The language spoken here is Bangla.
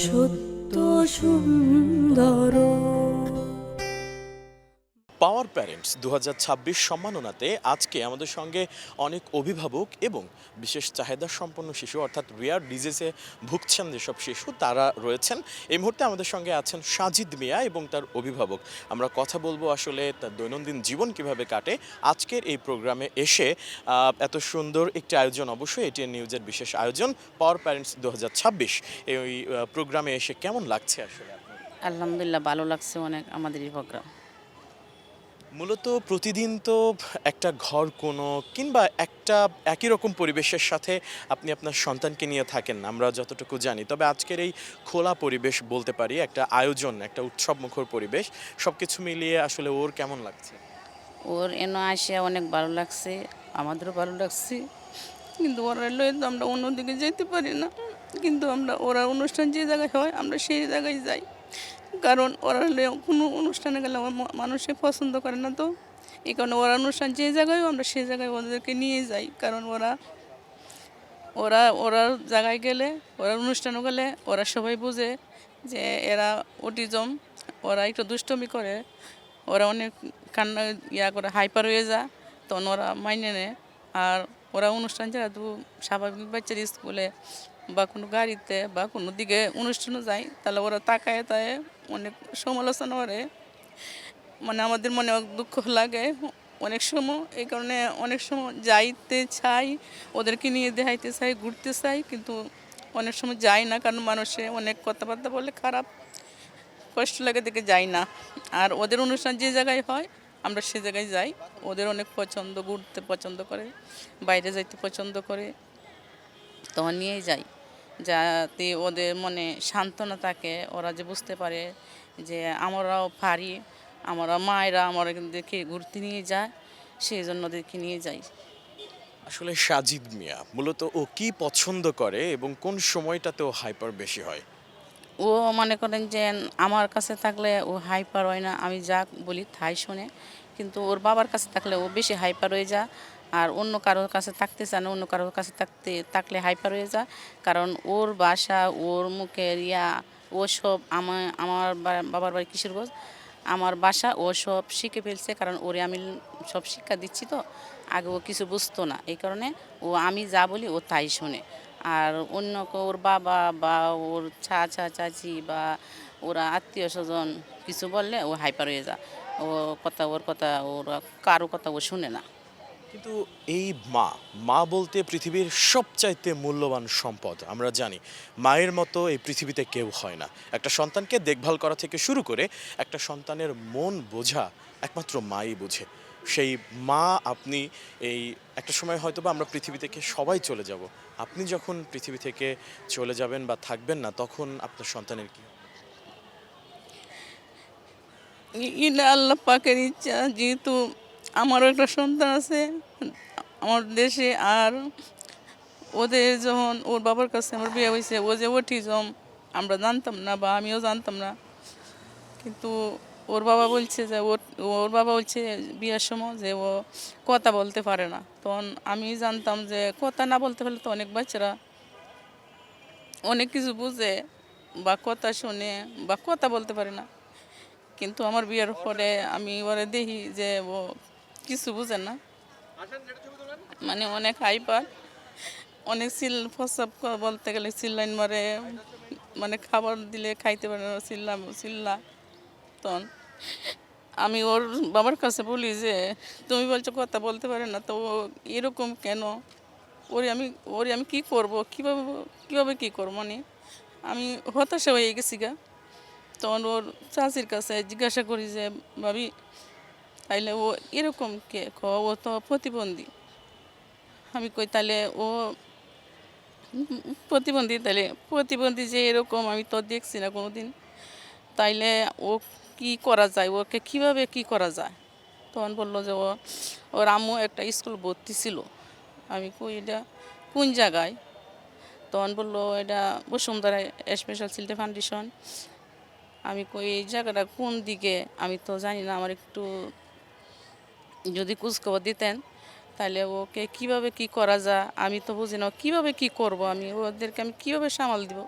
সত্য সুন্দর। পাওয়ার প্যারেন্টস ২০২৬ সম্মাননাতে আজকে আমাদের সঙ্গে অনেক অভিভাবক এবং বিশেষ চাহিদা সম্পন্ন শিশু অর্থাৎ রেয়ার ডিজিজে ভুগছেন যেসব শিশু তারা রয়েছেন। এই মুহূর্তে আমাদের সঙ্গে আছেন সাজিদ মিয়া এবং তার অভিভাবক। আমরা কথা বলবো আসলে তার দৈনন্দিন জীবন কিভাবে কাটে। আজকের এই প্রোগ্রামে এসে এত সুন্দর একটি আয়োজন, অবশ্যই এটিএন নিউজের বিশেষ আয়োজন পাওয়ার প্যারেন্টস ২০২৬, এই প্রোগ্রামে এসে কেমন লাগছে আসলে আপনার? আলহামদুলিল্লাহ, ভালো লাগছে অনেক আমাদের এই প্রোগ্রাম। মূলত প্রতিদিন তো একটা ঘর কোনো কিংবা একটা একই রকম পরিবেশের সাথে আপনি আপনার সন্তানকে নিয়ে থাকেন আমরা যতটুকু জানি, তবে আজকের এই খোলা পরিবেশ বলতে পারি, একটা আয়োজন, একটা উৎসবমুখর পরিবেশ, সব কিছু মিলিয়ে আসলে ওর কেমন লাগছে? ওর এনে আসে অনেক ভালো লাগছে, আমাদেরও ভালো লাগছে। কিন্তু ওরা লয়ে তো আমরা অন্যদিকে যেতে পারি না। কিন্তু ওরা অনুষ্ঠান যে জায়গায় হয় আমরা সেই জায়গায় যাই। কারণ ওরা লয়ে কোনো অনুষ্ঠানে গেলে আমার মানুষে পছন্দ করে না, তো এই কারণে ওরা অনুষ্ঠান যে জায়গায় আমরা সেই জায়গায় ওদেরকে নিয়ে যাই। কারণ ওরা ওরা ওরা জায়গায় গেলে, ওরা অনুষ্ঠানে গেলে ওরা সবাই বোঝে যে এরা অটিজম, ওরা একটু দুষ্টমি করে, ওরা অনেক কান্না করে হাইপার হয়ে যায়, তখন ওরা মাইনে নেয়। আর ওরা অনুষ্ঠান ছাড়া তো স্বাভাবিক বাচ্চার স্কুলে বা কোনো গাড়িতে বা কোনো দিকে অনুষ্ঠানে যায়, তাহলে ওরা তাকায় অনেক সমালোচনা করে। মানে আমাদের মনে দুঃখ লাগে অনেক সময়। এই কারণে অনেক সময় যাইতে চাই, ওদেরকে নিয়ে দেখাইতে চাই, ঘুরতে চাই, কিন্তু অনেক সময় যাই না, কারণ মানুষে অনেক কথাবার্তা বলে খারাপ, কষ্ট লাগে দেখে যাই না। আর ওদের অনুষ্ঠান যে জায়গায় হয় আমরা সে জায়গায় যাই। ওদের অনেক পছন্দ, ঘুরতে পছন্দ করে, বাইরে যাইতে পছন্দ করে, তখন নিয়েই যাই, যাতে ওদের মনে সান্ত্বনা থাকে। ওরা যে বুঝতে পারে যে আমরাও পারি, আমরা মায়েরা আমরা দেখে ঘুরতে নিয়ে যায়, সেই জন্য ওদেরকে নিয়ে যাই। আসলে সাজিদ মিয়া মূলত ও কি পছন্দ করে এবং কোন সময়টাতে ও হাইপার বেশি হয়? ও মনে করেন যে আমার কাছে থাকলে ও হাইপার হয় না, আমি যা বলি তাই শোনে। কিন্তু ওর বাবার কাছে থাকলে ও বেশি হাইপার হয়ে যায়। আর অন্য কারোর কাছে থাকতে চায় না, অন্য কারোর কাছে থাকলে হাইপার হয়ে যায়। কারণ ওর বাসা, ওর মুখের ও সব আমার বাবার বাড়ি কিশোরগঞ্জ, আমার বাসা ও সব শিখে ফেলছে। কারণ ওরে আমি সব শিক্ষা দিচ্ছি, তো আগে ও কিছু বুঝতো না, এই কারণে ও আমি যা বলি ও তাই শোনে। আর অন্য ওর বাবা বা ওর চাচি বা ওরা আত্মীয় স্বজন কিছু বললে ও হাইপার হয়ে যায়। ওর কথা ওরা কারো কথা ও শুনে না। কিন্তু এই মা, মা বলতে পৃথিবীর সবচাইতে মূল্যবান সম্পদ। আমরা জানি মায়ের মতো এই পৃথিবীতে কেউ হয় না। একটা সন্তানকে দেখভাল করা থেকে শুরু করে একটা সন্তানের মন বোঝা একমাত্র মাই বোঝে। সেই মা আপনি, এই একটা সময় হয়তো বা আমরা পৃথিবী থেকে সবাই চলে যাব, আপনি যখন পৃথিবী থেকে চলে যাবেন বা থাকবেন না, তখন আপনার সন্তানের কি হবে? এটা আল্লাহ পাকের ইচ্ছা। যেহেতু আমারও একটা সন্তান আছে আমার দেশে, আর ওদের যখন ওর বাবার কাছে আমার বিয়ে হয়েছে, ও যে অটিজম আমরা জানতাম না বা আমিও জানতাম না। কিন্তু ওর বাবা বলছে যে ওর বাবা বলছে বিয়ের সময় যে ও কথা বলতে পারে না। তখন আমি জানতাম যে কথা না বলতে পারলে তো অনেক বাচ্চারা অনেক কিছু বুঝে বা কথা শুনে বা কথা বলতে পারে না। কিন্তু আমার বিয়ের পরে আমি ওরে দেখি যে ও কিছু বুঝে না, মানে অনেক হাইপার, অনেক প্রস্রাব বলতে গেলে চিল্লাইন মারে, মানে খাবার দিলে খাইতে পারে না, চিল্লা। তখন আমি ওর বাবার কাছে বলি যে তুমি বলছো কথা বলতে পারে না, তো ও এরকম কেন? ওরে আমি কী করবো, কীভাবে কী করবো, মানে আমি হতাশা হয়ে গেছি গা। তখন ওর চাচির কাছে জিজ্ঞাসা করি যে ভাবি, তাইলে ও এরকম কে? ও তো প্রতিবন্ধী। আমি কই তাহলে ও প্রতিবন্ধী যে এরকম আমি তো দেখছি না কোনো দিন। তাইলে ও কি করা যায়, ওকে কিভাবে কি করা যায়? তখন বললো যে ওর আম্মু একটা স্কুল ভর্তি ছিল। আমি কই এটা কোন জায়গায়? তখন বললো এটা বসুন্ধরা স্পেশাল চিলড্রেন ফাউন্ডেশন। আমি কই এই জায়গাটা কোন দিকে? আমি তো জানি না, আমার একটু যদি খোঁজখবর দিতেন তাহলে ওকে কিভাবে কি করা যায় আমি তো বুঝি না, কীভাবে কি করব, ওদেরকে আমি কীভাবে সামাল দিব।